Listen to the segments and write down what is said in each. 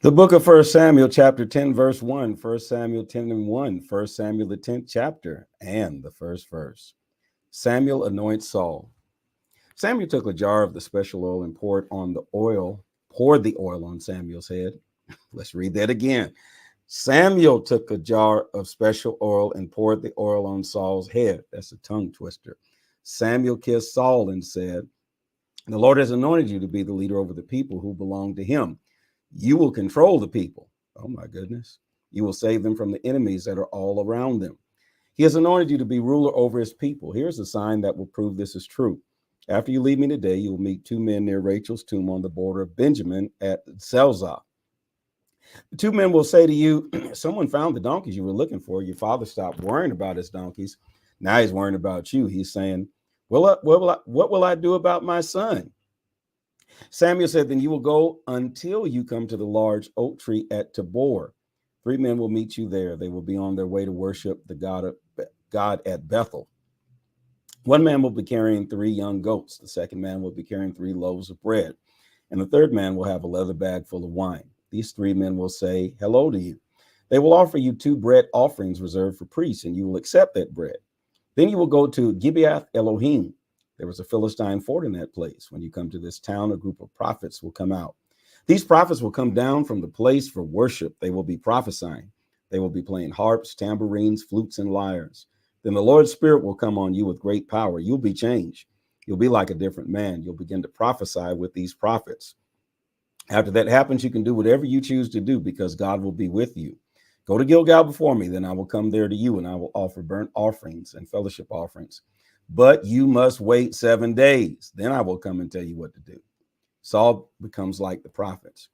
The book of First Samuel, chapter 10, verse 1, 1 Samuel 10 and 1, 1 Samuel, the 10th chapter, and the first verse. Samuel anoints Saul. Samuel took a jar of the special oil and poured the oil on Samuel's head. Let's read that again. Samuel took a jar of special oil and poured the oil on Saul's head. That's a tongue twister. Samuel kissed Saul and said, "The Lord has anointed you to be the leader over the people who belong to him. You will control the people." Oh my goodness. "You will save them from the enemies that are all around them. He has anointed you to be ruler over his people. Here's a sign that will prove this is true. After you leave me today, you will meet two men near Rachel's tomb on the border of Benjamin at Zelzah. The two men will say to you, 'Someone found the donkeys you were looking for. Your father stopped worrying about his donkeys. Now he's worrying about you.' He's saying, 'What will I do about my son?' Samuel said, 'Then you will go until you come to the large oak tree at Tabor. Three men will meet you there. They will be on their way to worship the God at Bethel. One man will be carrying 3 young goats. The second man will be carrying 3 loaves of bread. And the third man will have a leather bag full of wine. These 3 men will say hello to you. They will offer you 2 bread offerings reserved for priests, and you will accept that bread. Then you will go to Gibeath Elohim. There was a Philistine fort in that place. When you come to this town, a group of prophets will come out. These prophets will come down from the place for worship. They will be prophesying. They will be playing harps, tambourines, flutes, and lyres. Then the Lord's Spirit will come on you with great power. You'll be changed. You'll be like a different man. You'll begin to prophesy with these prophets. After that happens, you can do whatever you choose to do because God will be with you. Go to Gilgal before me, then I will come there to you, and I will offer burnt offerings and fellowship offerings. But you must wait 7 days. Then I will come and tell you what to do." Saul becomes like the prophets.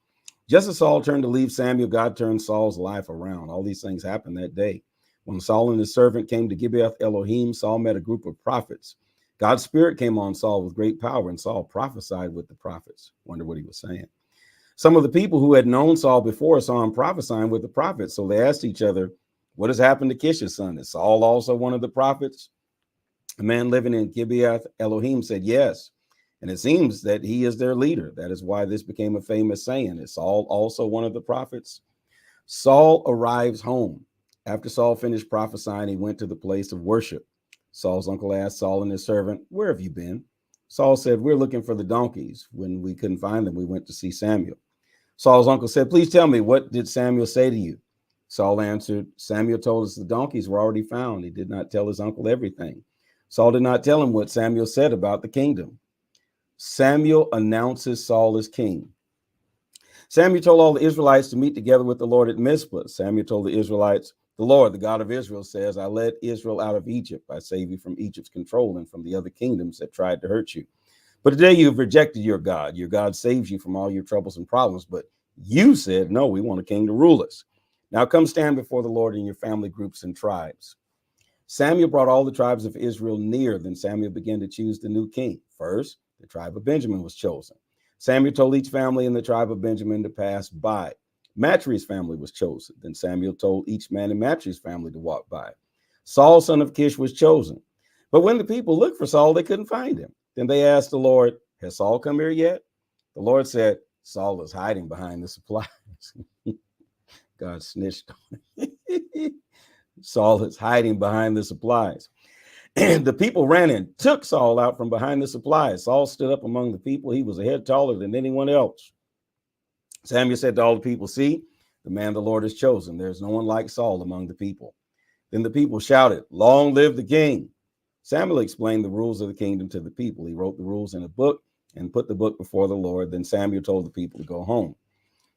Just as Saul turned to leave Samuel, God turned Saul's life around. All these things happened that day. When Saul and his servant came to Gibeath Elohim, Saul met a group of prophets. God's Spirit came on Saul with great power, and Saul prophesied with the prophets. Wonder what he was saying. Some of the people who had known Saul before saw him prophesying with the prophets. So they asked each other, "What has happened to Kish's son? Is Saul also one of the prophets?" A man living in Gibeath Elohim said, "Yes. And it seems that he is their leader. That is why this became a famous saying. Is Saul also one of the prophets?" Saul arrives home. After Saul finished prophesying, he went to the place of worship. Saul's uncle asked Saul and his servant, "Where have you been?" Saul said, "We're looking for the donkeys. When we couldn't find them, we went to see Samuel." Saul's uncle said, "Please tell me, what did Samuel say to you?" Saul answered, "Samuel told us the donkeys were already found." He did not tell his uncle everything. Saul did not tell him what Samuel said about the kingdom. Samuel announces Saul as king. Samuel told all the Israelites to meet together with the Lord at Mizpah. Samuel told the Israelites, "The Lord, the God of Israel, says, I led Israel out of Egypt. I saved you from Egypt's control and from the other kingdoms that tried to hurt you. But today you have rejected your God. Your God saves you from all your troubles and problems. But you said, no, we want a king to rule us. Now come stand before the Lord in your family groups and tribes." Samuel brought all the tribes of Israel near. Then Samuel began to choose the new king. First, the tribe of Benjamin was chosen. Samuel told each family in the tribe of Benjamin to pass by. Mattri's family was chosen. Then Samuel told each man in Mattri's family to walk by. Saul, son of Kish, was chosen. But when the people looked for Saul, they couldn't find him. Then they asked the Lord, "Has Saul come here yet?" The Lord said, "Saul is hiding behind the supplies." God snitched on him. Saul is hiding behind the supplies. And the people ran and took Saul out from behind the supplies. Saul stood up among the people. He was a head taller than anyone else. Samuel said to all the people, "See, the man the Lord has chosen. There's no one like Saul among the people." Then the people shouted, "Long live the king." Samuel explained the rules of the kingdom to the people. He wrote the rules in a book and put the book before the Lord. Then Samuel told the people to go home.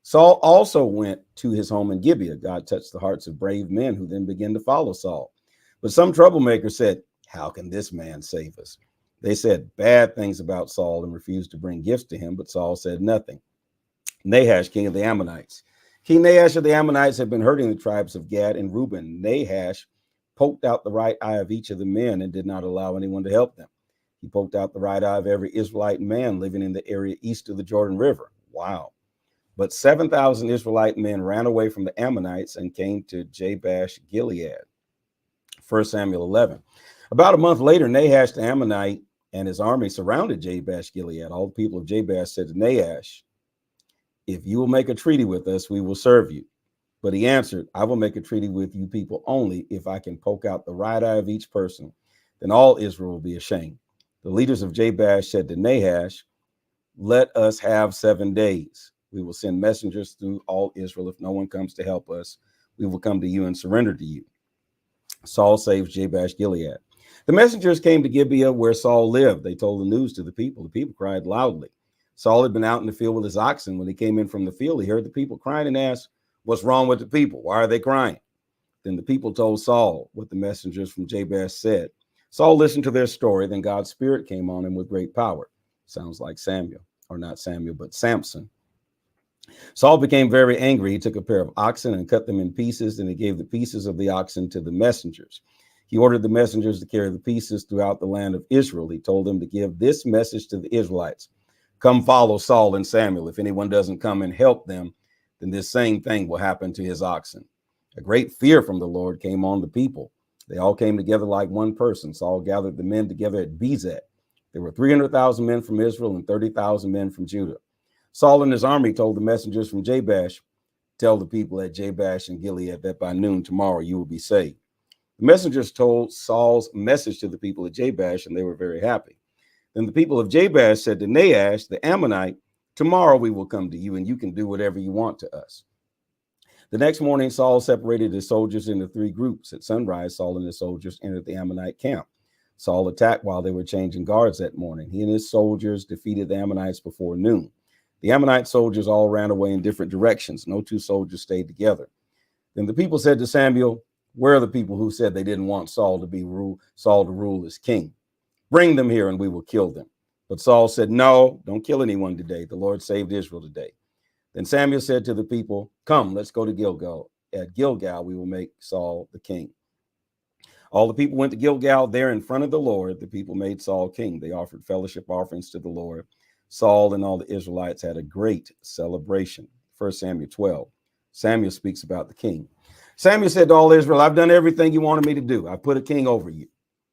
Saul also went to his home in Gibeah. God touched the hearts of brave men who then began to follow Saul. But some troublemakers said, "How can this man save us?" They said bad things about Saul and refused to bring gifts to him, but Saul said nothing. Nahash, king of the Ammonites. King Nahash of the Ammonites had been hurting the tribes of Gad and Reuben. Nahash poked out the right eye of each of the men and did not allow anyone to help them. He poked out the right eye of every Israelite man living in the area east of the Jordan River. Wow. But 7,000 Israelite men ran away from the Ammonites and came to Jabesh Gilead. 1 Samuel 11. About a month later, Nahash the Ammonite and his army surrounded Jabesh Gilead. All the people of Jabesh said to Nahash, If you will make a treaty with us, we will serve you. But he answered, I will make a treaty with you people only if I can poke out the right eye of each person. Then all Israel will be ashamed. The leaders of Jabesh said to Nahash, let us have 7 days. We will send messengers through all Israel. If no one comes to help us, we will come to you and surrender to you. Saul saves Jabesh Gilead. The messengers came to Gibeah where Saul lived. They told the news to the people. The people cried loudly. Saul had been out in the field with his oxen. When he came in from the field, he heard the people crying and asked, what's wrong with the people? Why are they crying? Then the people told Saul what the messengers from Jabesh said. Saul listened to their story. Then God's spirit came on him with great power. Sounds like Samuel, or not Samuel, but Samson. Saul became very angry. He took a pair of oxen and cut them in pieces, and he gave the pieces of the oxen to the messengers. He ordered the messengers to carry the pieces throughout the land of Israel. He told them to give this message to the Israelites. Come follow Saul and Samuel. If anyone doesn't come and help them, then this same thing will happen to his oxen. A great fear from the Lord came on the people. They all came together like one person. Saul gathered the men together at Bezek. There were 300,000 men from Israel and 30,000 men from Judah. Saul and his army told the messengers from Jabesh, tell the people at Jabesh and Gilead that by noon tomorrow you will be saved. The messengers told Saul's message to the people at Jabesh, and they were very happy. Then the people of Jabesh said to Nahash, the Ammonite, tomorrow we will come to you, and you can do whatever you want to us. The next morning, Saul separated his soldiers into 3 groups. At sunrise, Saul and his soldiers entered the Ammonite camp. Saul attacked while they were changing guards that morning. He and his soldiers defeated the Ammonites before noon. The Ammonite soldiers all ran away in different directions. No 2 soldiers stayed together. Then the people said to Samuel, where are the people who said they didn't want Saul to rule as king? Bring them here and we will kill them. But Saul said, no, don't kill anyone today. The Lord saved Israel today. Then Samuel said to the people, come, let's go to Gilgal. At Gilgal, we will make Saul the king. All the people went to Gilgal. There in front of the Lord, the people made Saul king. They offered fellowship offerings to the Lord. Saul and all the Israelites had a great celebration. 1 Samuel 12. Samuel speaks about the king. Samuel said to all Israel, I've done everything you wanted me to do. I put a king over you.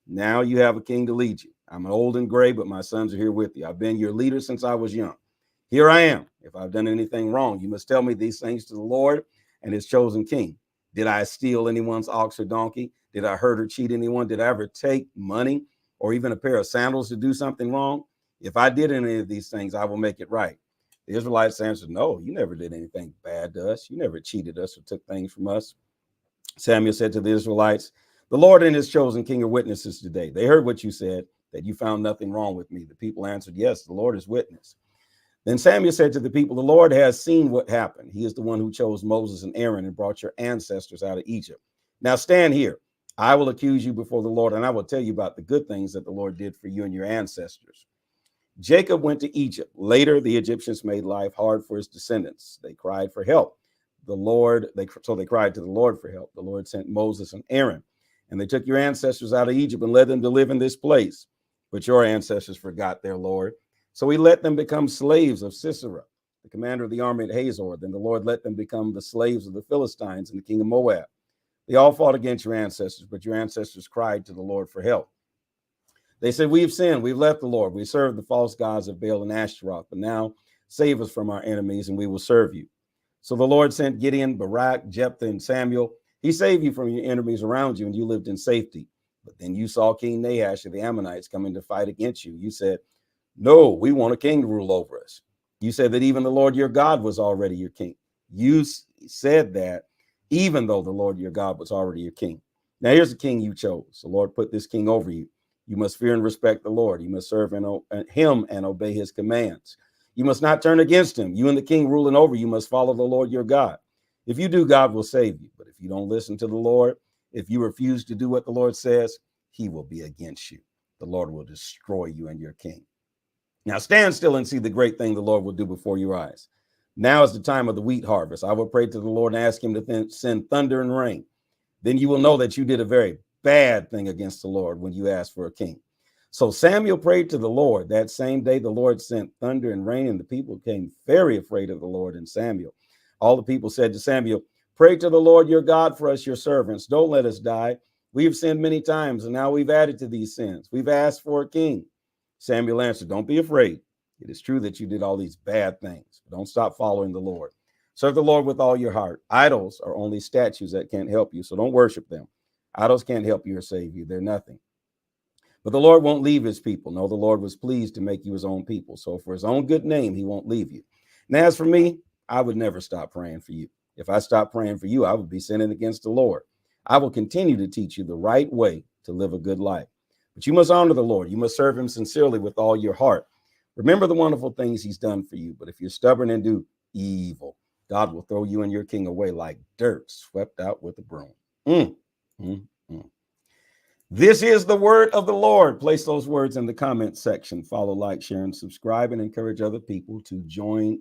Now you have a king to lead you. I'm old and gray, but my sons are here with you. I've been your leader since I was young. Here I am. If I've done anything wrong, you must tell me these things to the Lord and his chosen king. Did I steal anyone's ox or donkey? Did I hurt or cheat anyone? Did I ever take money or even a pair of sandals to do something wrong? If I did any of these things, I will make it right. The Israelites answered, no, you never did anything bad to us. You never cheated us or took things from us. Samuel said to the Israelites, the Lord and his chosen king are witnesses today. They heard what you said, that you found nothing wrong with me. The people answered, yes, the Lord is witness. Then Samuel said to the people, the Lord has seen what happened. He is the one who chose Moses and Aaron and brought your ancestors out of Egypt. Now stand here. I will accuse you before the Lord, and I will tell you about the good things that the Lord did for you and your ancestors. Jacob went to Egypt. Later, the Egyptians made life hard for his descendants. They cried for help. So they cried to the Lord for help. The Lord sent Moses and Aaron, and they took your ancestors out of Egypt and led them to live in this place. But your ancestors forgot their Lord. So he let them become slaves of Sisera, the commander of the army at Hazor. Then the Lord let them become the slaves of the Philistines and the king of Moab. They all fought against your ancestors, but your ancestors cried to the Lord for help. They said, we've sinned. We've left the Lord. We served the false gods of Baal and Ashtaroth, but now save us from our enemies and we will serve you. So the Lord sent Gideon, Barak, Jephthah, and Samuel. He saved you from your enemies around you and you lived in safety. But then you saw King Nahash of the Ammonites coming to fight against you. You said, no, we want a king to rule over us. You said that even the Lord your God was already your king. You said that even though the Lord your God was already your king. Now here's the king you chose. The Lord put this king over you. You must fear and respect the Lord. You must serve him and obey his commands. You must not turn against him. You and the king ruling over you must follow the Lord your God. If you do, God will save you. But if you don't listen to the Lord, if you refuse to do what the Lord says, he will be against you. The Lord will destroy you and your king. Now stand still and see the great thing the Lord will do before your eyes. Now is the time of the wheat harvest. I will pray to the Lord and ask him to send thunder and rain. Then you will know that you did a very bad thing against the Lord when you asked for a king. So Samuel prayed to the Lord. That same day, the Lord sent thunder and rain, and the people became very afraid of the Lord and Samuel. All the people said to Samuel, pray to the Lord your God for us, your servants. Don't let us die. We have sinned many times, and now we've added to these sins. We've asked for a king. Samuel answered, don't be afraid. It is true that you did all these bad things, but don't stop following the Lord. Serve the Lord with all your heart. Idols are only statues that can't help you, so don't worship them. Idols can't help you or save you. They're nothing. But the Lord won't leave his people. No, the Lord was pleased to make you his own people. So for his own good name, he won't leave you. And as for me, I would never stop praying for you. If I stopped praying for you, I would be sinning against the Lord. I will continue to teach you the right way to live a good life. But you must honor the Lord. You must serve him sincerely with all your heart. Remember the wonderful things he's done for you. But if you're stubborn and do evil, God will throw you and your king away like dirt swept out with a broom. This is the word of the Lord. Place those words in the comment section. Follow, like, share, and subscribe, and encourage other people to join